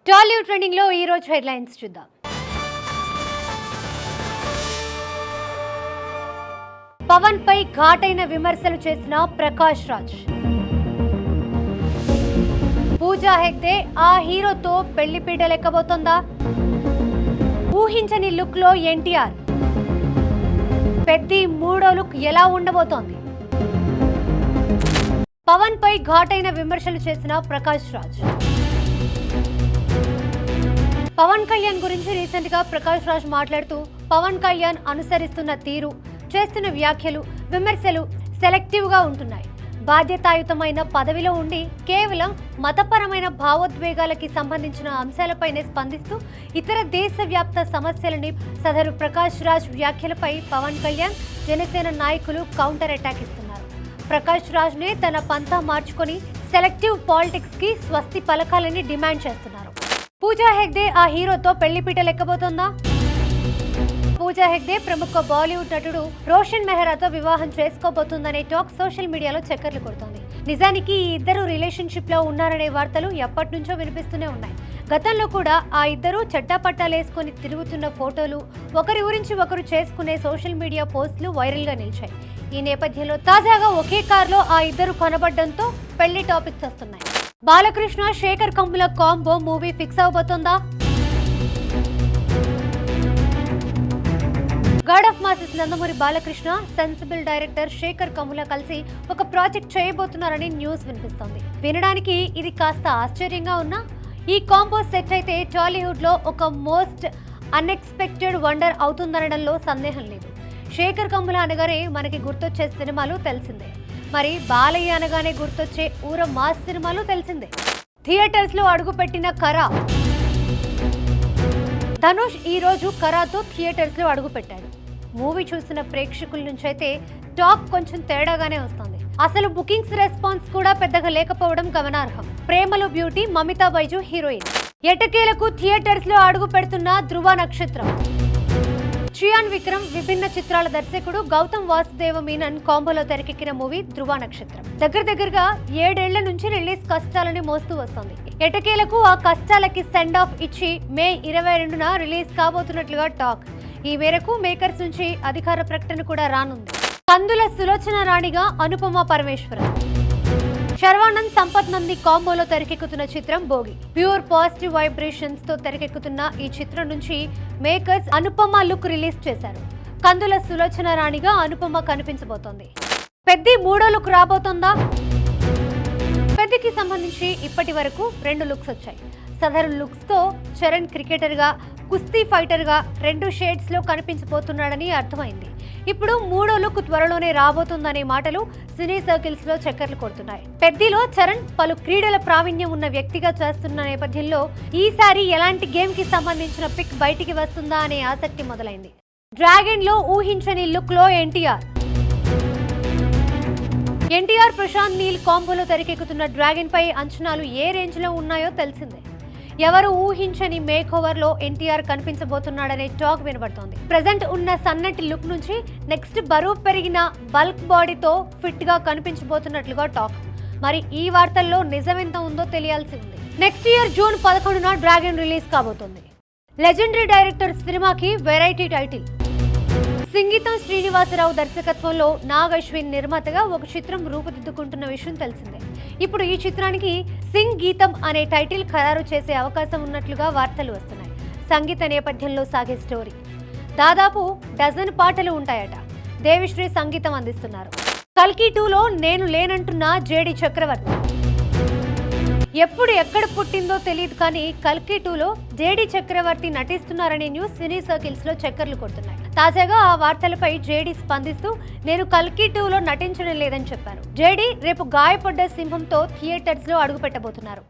Tollywood trending లో ఈ రోజు హెడ్లైన్స్ చూద్దాం. పవన్ పై ఘాటైన విమర్శలు చేసిన ప్రకాష్ రాజ్. పూజా హెగ్డే ఆ హీరోతో పెళ్లి పీటలెక్కబోతోందా? ఊహించని లుక్ లో ఎన్టీఆర్. పెద్ది మూడో లుక్ ఎలా ఉండబోతోంది? పవన్ పై ఘాటైన విమర్శలు చేసిన ప్రకాష్ రాజ్. పవన్ కళ్యాణ్ గురించి రీసెంట్ గా ప్రకాష్ రాజ్ మాట్లాడుతూ పవన్ కళ్యాణ్ అనుసరిస్తున్న తీరు, చేస్తున్న వ్యాఖ్యలు, విమర్శలు సెలెక్టివ్ గా ఉంటున్నాయి. బాధ్యతాయుతమైన పదవిలో ఉండి కేవలం మతపరమైన భావోద్వేగాలకి సంబంధించిన అంశాలపైనే స్పందిస్తూ ఇతర దేశవ్యాప్త సమస్యలని సదరు ప్రకాష్ రాజ్ వ్యాఖ్యలపై పవన్ కళ్యాణ్, జనసేన నాయకులు కౌంటర్ అటాక్ ఇస్తున్నారు. ప్రకాష్ రాజ్ నే తన పంతా మార్చుకొని సెలెక్టివ్ పాలిటిక్స్ కి స్వస్తి పలకాలని డిమాండ్ చేస్తున్నారు. పూజా హెగ్డే ఆ హీరోతో పెళ్లి పీటలెక్కబోతోందా? పూజా హెగ్డే ప్రముఖ బాలీవుడ్ నటుడు రోషన్ మెహ్రాతో వివాహం చేసుకోబోతుందనే టాక్ సోషల్ మీడియాలో చక్కర్లు కొడుతోంది. నిజానికి ఈ ఇద్దరు రిలేషన్షిప్ లో ఉన్నారనే వార్తలు ఎప్పటి నుంచో వినిపిస్తూనే ఉన్నాయి. గతంలో కూడా ఆ ఇద్దరు చట్టాపట్టాలేసుకొని తిరుగుతున్న ఫోటోలు, ఒకరి గురించి ఒకరు చేసుకునే సోషల్ మీడియా పోస్టులు వైరల్ గా నిలిచాయి. ఈ నేపథ్యంలో తాజాగా ఒకే కారులో ఆ ఇద్దరు కనబడడంతో పెళ్లి టాపిక్స్ వస్తున్నాయి. Balakrishna, Shekhar Kammula combo movie fix అవబోతోందా? God of masses Nandamuri Balakrishna, sensible director Shekhar Kammula కలిసి ఒక ప్రాజెక్ట్ చేయబోతున్నారని న్యూస్ వినిపిస్తోంది. వినడానికి ఇది కాస్త ఆశ్చర్యంగా ఉన్నా ఈ కాంబో సెట్ అయితే టాలీవుడ్ లో ఒక మోస్ట్ అన్ఎక్స్పెక్టెడ్ వండర్ అవుతుందనడంలో సందేహం లేదు. శేఖర్ కమ్ముల అనగానే మనకి గుర్తొచ్చే సినిమాలు తెలిసిందే. మరి బాలయ్య అనగానే గుర్తొచ్చే ఊర మాస్ సినిమాలు తెలిసిందే. థియేటర్స్ లో అడుగుపెట్టిన కరా. ధనుష్ ఈ రోజు కరాతో థియేటర్స్ లో అడుగుపెట్టాడు. మూవీ చూసిన ప్రేక్షకుల నుంచి అయితే టాక్ కొంచెం తేడాగానే వస్తుంది. అసలు బుకింగ్స్ రెస్పాన్స్ కూడా పెద్దగా లేకపోవడం గమనార్హం. ప్రేమలో బ్యూటీ మమితా బైజు హీరోయిన్. ఎటకేలకు థియేటర్స్ లో అడుగు పెడుతున్న ధృవ నక్షత్రం. శ్రియాన్ విక్రమ్ విభిన్న చిత్రాల దర్శకుడు గౌతమ్ వాసుదేవ మీనన్ కాంబోలో తెరకెక్కిన మూవీ ధృవ నక్షత్రం దగ్గరగా 7 ఏళ్ల నుంచి రిలీజ్ కష్టాలని మోస్తూ వస్తోంది. ఎటకేలకు ఆ కష్టాలకి సెండ్ ఆఫ్ ఇచ్చి మే 22న రిలీజ్ కాబోతున్నట్లుగా టాక్. ఈ మేరకు మేకర్స్ నుంచి అధికార ప్రకటన కూడా రానుంది. కందుల సులోచన రాణిగా అనుపమ పరమేశ్వరన్. శర్వానంద్, సంపత్ నంది కాంబోలో తెరకెక్కుతున్న చిత్రం భోగి. ప్యూర్ పాజిటివ్ వైబ్రేషన్స్ తో తెరకెక్కుతున్న ఈ చిత్రం నుంచి మేకర్స్ అనుపమ లుక్ రిలీజ్ చేశారు. కందుల సులోచన రాణిగా అనుపమ కనిపించబోతోంది. పెద్ది మూడో లుక్ రాబోతోందా? పెద్దికి సంబంధించి ఇప్పటి వరకు 2 లుక్స్ వచ్చాయి. సదరు లుక్స్ తో చరణ్ క్రికెటర్ గా, కుస్తీ ఫైటర్ గా 2 షేడ్స్ లో కనిపించబోతున్నాడని అర్థమైంది. ఇప్పుడు మూడో లుక్ త్వరలోనే రాబోతుందనే మాటలు సినీ సర్కిల్స్ లో చక్కర్లు కొడుతున్నాయి. పెద్దిలో చరణ్ పలు క్రీడల ప్రావీణ్యం ఉన్న వ్యక్తిగా చేస్తున్న నేపథ్యంలో ఈసారి ఎలాంటి గేమ్ కి సంబంధించిన పిక్ బయటికి వస్తుందా అనే ఆసక్తి మొదలైంది. డ్రాగన్ లో ఊహించని లుక్ లో ఎన్టీఆర్ ప్రశాంత్ నీల్ కాంబోలో తెరకెక్కుతున్న డ్రాగన్ పై అంచనాలు ఏ రేంజ్ లో ఉన్నాయో తెలిసిందే. ఎవరు ఊహించని మేక్ ఓవర్ లో ఎన్టీఆర్ కనిపించబోతున్నాడనే టాక్ వినబడుతోంది. ప్రెజెంట్ ఉన్న సన్నటి లుక్ నుంచి నెక్స్ట్ బరువు పెరిగిన బల్క్ బాడీతో ఫిట్ గా కనిపించబోతున్నట్లుగా టాక్. మరి ఈ వార్తల్లో నిజమెంత ఉందో తెలియాల్సి ఉంది. నెక్స్ట్ ఇయర్ జూన్ 11న డ్రాగన్ రిలీజ్ కాబోతోంది. లెజెండరీ డైరెక్టర్ సినిమాకి వెరైటీ టైటిల్. సంగీతం శ్రీనివాసరావు దర్శకత్వంలో నాగ్ అశ్విన్ నిర్మాతగా ఒక చిత్రం రూపుదిద్దుకుంటున్న విషయం తెలిసిందే. ఇప్పుడు ఈ చిత్రానికి సింగ్ గీతం అనే టైటిల్ ఖరారు చేసే అవకాశం ఉన్నట్లుగా వార్తలు వస్తున్నాయి. సంగీత నేపథ్యంలో సాగే స్టోరీ. దాదాపు 12 పాటలు ఉంటాయట. దేవిశ్రీ సంగీతం అందిస్తున్నారు. కల్కి 2లో నేను లేనంటున్న జేడి చక్రవర్తి. ఎప్పుడు ఎక్కడ పుట్టిందో తెలియదు కానీ కల్కి 2లో జేడి చక్రవర్తి నటిస్తున్నారనే న్యూస్ సినీ సర్కిల్స్ లో చక్కర్లు కొడుతున్నాయి. తాజాగా ఆ వార్తలపై జేడి స్పందిస్తూ నేను కల్కి 2లో నటించడం లేదని చెప్పారు. జేడి రేపు గాయపడ్డ సింహంతో థియేటర్స్ లో అడుగు పెట్టబోతున్నారు.